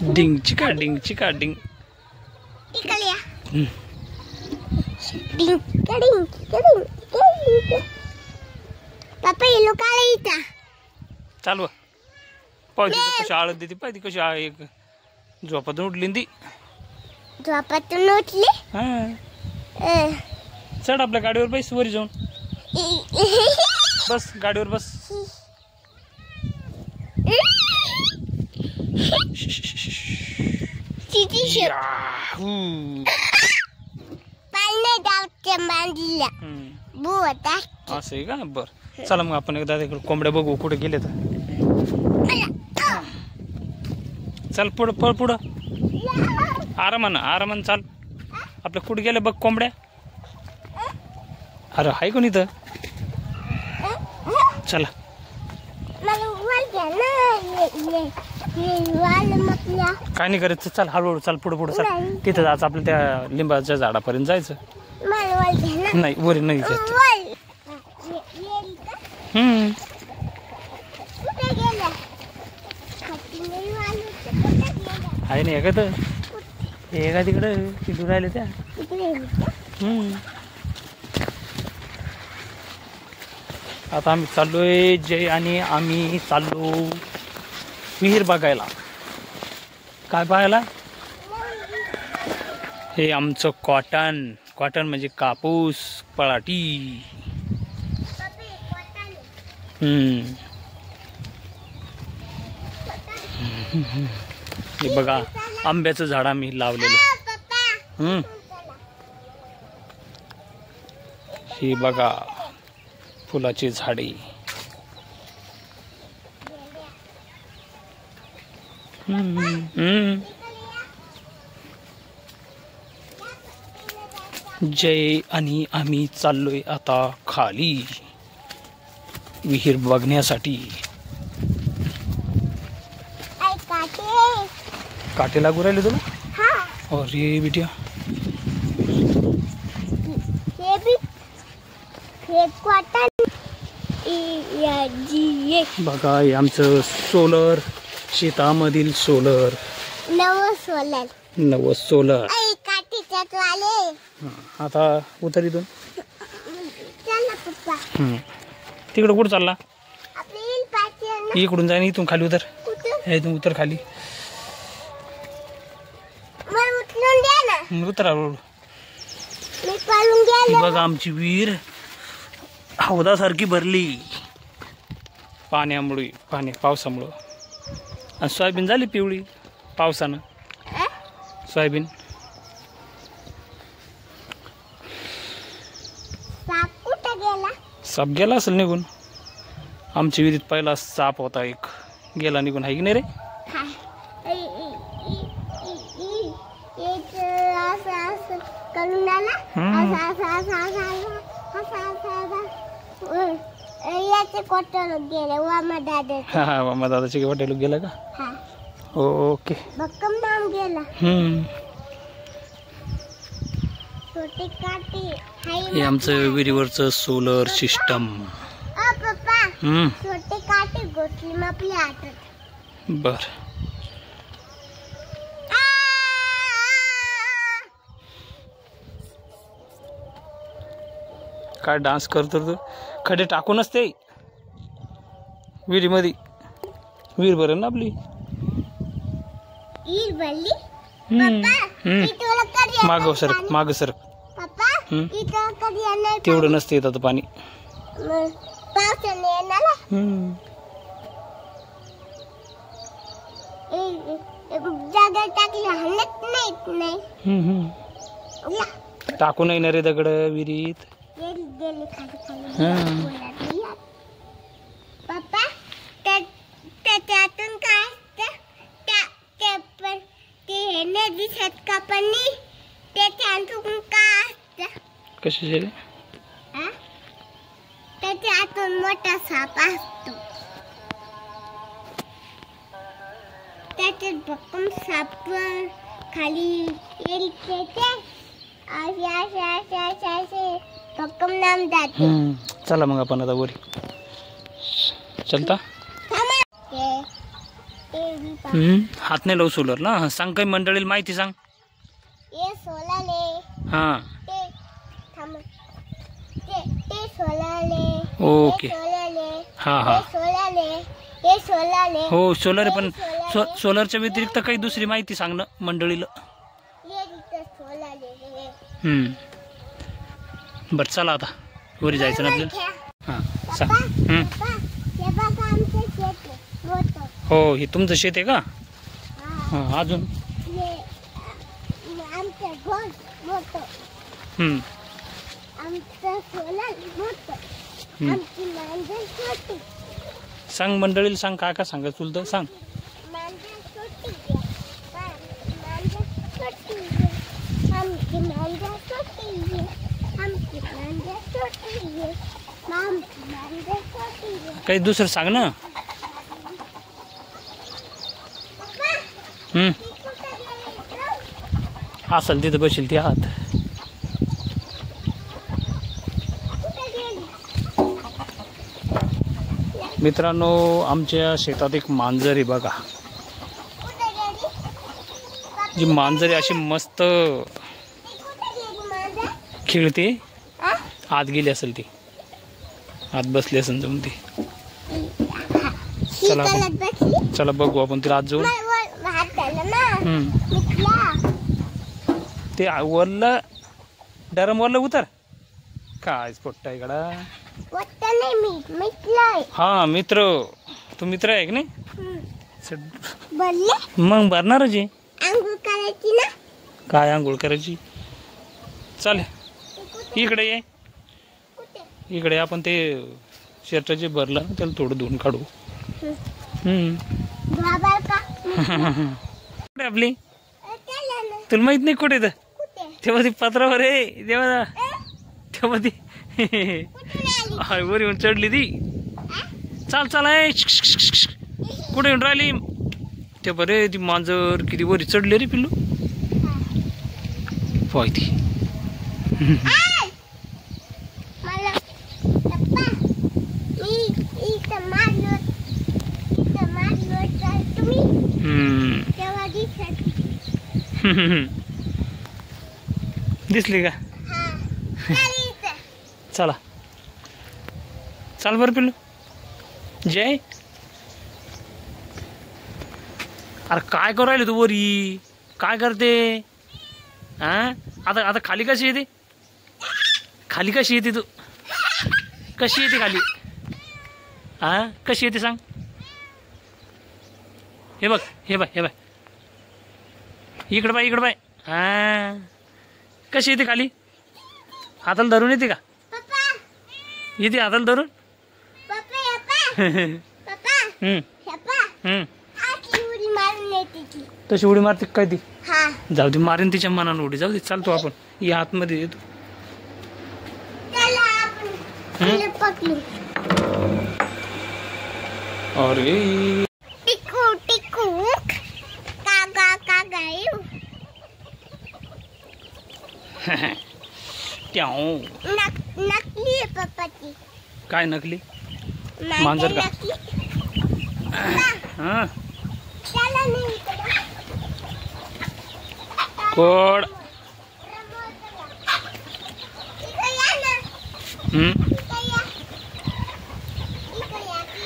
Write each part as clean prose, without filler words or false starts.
डिंग चिका डिंग चिका डिंग इकडे या. डिंग डिंग डिंग. पप्पा हे लोक आले इथं. चालू पाहिजे कशी आळत देते पाहिजे कशी एक झोपातून उठली ती. झोपातून उठली. चढ आपल्या गाडीवर बस वरी जाऊन बस गाडीवर बस. असं आहे का बर. चला मग आपण एकदा तिकडे कोंबड्या बघू कुठे गेले तर. चल पुढं पळ पुढं आरामानं चाल. आपल्या कुठे गेले बघ कोंबड्या. अरे हाय कोण इथं. चला काय नाही करायचं. चल हळूहळू चाल पुढे पुढे चल. तिथं जायचं आपल्या त्या लिंबाच्या झाडापर्यंत जायचं. नाही वरी नाही जायचं. आहे नाही का तर हे का तिकडं तिथून राहिले त्या. आता आम्ही चाललोय जय आणि आम्ही चाललो विहीर बघायला. काय बघायला. हे आमचं कॉटन म्हणजे कापूस पळाटी. हे बघा आंब्याचं झाड आम्ही लावलेलं. ही बघा फुलाची झाडे. जय आणि आम्ही चाललोय आता खाली विहीर बघण्यासाठी. काटे लागू राहिले तुला. अरे बिटिया बघा हे आमचं सोलर. शेतामधील सोलर. नव सोलर. आता उतर इथून. तिकडं कुठं चालला. इकडून जाईन इथून खाली उतर. इथून उतर खाली उतरा. बघा आमची विहीर हौदासारखी भरली पाण्यामुळे. पावसामुळं. आणि सोयाबीन झाली पिवळी पावसानं. सोयाबीन साप गेला असेल निघून. आमच्या विहिरीत पहिला साप होता एक गेला निघून. आहे की नाही रे. वामा दादाचे हॉटेल गेला का. ओके. हे आमचं विहिरीवरचं सोलर सिस्टम. बर काय डान्स करतो तू. खडे टाकूनच ते विहिरीमध्ये. विहीर भरेल ना आपली. माग सरक. तेवढं नसते येत आता पाणी. टाकू नाही ना रे दगड विहिरीत. त्याच्यातून काय दिसत का पण त्याच्यातून काय कशाचे. त्याच्यातून मोठा साप असतो. त्याच्यात भक्कम साप खाली येईल. भक्कम नाम जाते. चला मग आपण आता वरी चलता. हात नाही लावू सोलर ना. सांग काही मंडळीला माहिती सांग. ये सोलाले. हा ते थांब. ते सोलाले. ओके. सोलाले. हा हा सोलाले. ये सोलाले. हो सोलर पण सोलरच्या व्यतिरिक्त काही दुसरी माहिती सांग ना मंडळीला. ये तिथं सोलाले. बरं चला आता वरी जायचं ना आपल्याला. हां सांग. हे बघा आमचं शेत आहे मोठं. हो हे तुमचं शेत आहे का? हा. हां अजून. हे आमचं घर मोठं. आमचं सोलार मोठं. आमची मांजर छोटी. सांग मंडळीला सांग काय काय सांगा तुला तर सांग. मांजर छोटी आहे. मांजर छोटी आहे. आमची मांजर छोटी आहे. आमची मांजर छोटी आहे. आमची मांजर छोटी आहे. काही दुसरं सांग ना. ती कुठं गेली? असेल तिथं बसेल ती आहात. कुठं गेली? मित्रांनो आमच्या शेतात एक मांजर आहे बघा. कुठं गेली? जी मांजर आहे अशी मस्त ती कुठं गेली मांजर? खेळते. आ? आत गेली असेल ती. आत बसली असेल जाऊन ती. ही चला आपण. कलत बसली. चला बघू आपण तिला आत जाऊन. वर हात झालं ना. मिटला. ते वरलं डरम वरलं उतर. काय पोट्टा इकडा. वट्टा नाही मिटलाय. हा मित्र. तू मित्र आहे की नाही. बोलले मग भरणारच आहे. आंघोळ करायची ना. काय आंघोळ करायची. चाल इकडे ये. कुठे? इकडे आपण ते शर्ट जे भरलं ना त्याला थोडं धुवून काढू. बाबा का? कुठे आपली त्याला ना. तुला माहित नाही कुठे तर. कुठे? तेव्हा ती पत्रावर आहे तेव्हा तेव्हा ती कुठून आली? वर येऊन चढली ती. चाल चाल आहे कुठे येऊन राहिली. ते बरे ती मांजर किती वरी चढले रे पिल्लू. पाय ती. आय! मला पप्पा मी इथं मारलो तर तुम्ही तेव्हा दिसत. दिसली का. हा चालेल इथं. चला चाल बरं पिल्लू. जय अरे काय करू राहिले तू वरी. काय करते. हा आता आता खाली कशी येते. खाली कशी येते तू. कशी येते खाली. हा कशी येते सांग. हे बघ हे बाय हे बाय. इकडं बाय इकडं बाय. हा कशी येते खाली. हाताला धरून येते का. पप्पा येते हाताला धरून. पप्पा पप्पा पप्पा आखी उडी मारून येते ती. तशी उडी मारते काय ती. हा जाऊ दे मारेन तिच्या मनानं उडी. जाऊ दे चालतो आपण या आतमध्ये येतो. चला आपण तिला पकडू. अरे टिकू टिकू कागा कागा येऊ. ट्याऊ. नकली आहे पप्पाची. काय नकली. मांजर का? नकली. हा चला नाही इकडं. कोड. इकडं या ना. इकडं या. इकडं या की.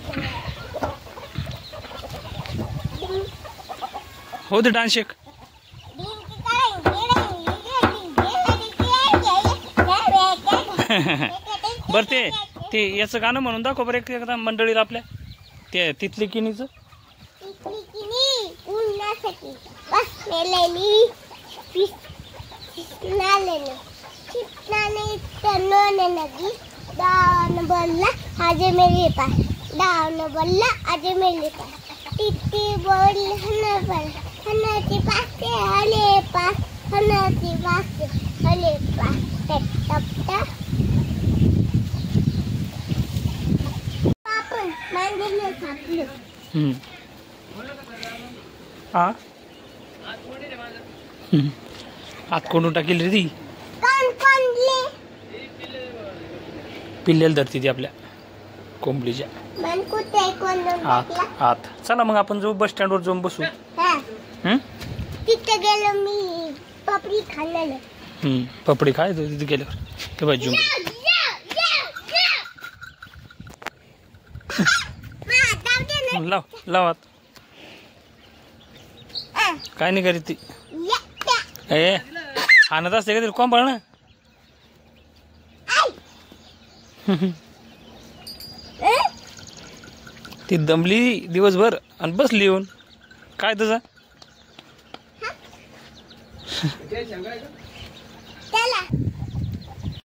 इकडं या की. हो दे डान्स शेक. बरं ते ते याचं गाणं म्हणून दाखव बरं एकदा मंडळीला आपल्या. ते तिथली किनीचं. बोलला आज मेरे पास. डावन बोलला आज मेरे पास. टिट्टी बोल हनाची पास हले पास. हनाची पास हले पास. टप आपण मांजरने थापलं. हा आत कोंडून टाकेल रे ती. कोण कोणले पिल्ल्याला धरती ती आपल्या. कोंबडीच्या मन कुठे कोण आत आत. चला मग आपण जाऊ बस स्टँडवर जाऊन बसू. हं? तिथे गेलो मी पपडी खाल्लेलं. पपडी खाय तू तिथे गेल्यावर. ते बाजू लाव लावात. काय नाही करीत ती. ए आणत असते का तरी कोंबळ ना. ती दमली दिवसभर आणि बसली येऊन. काय तुझं चला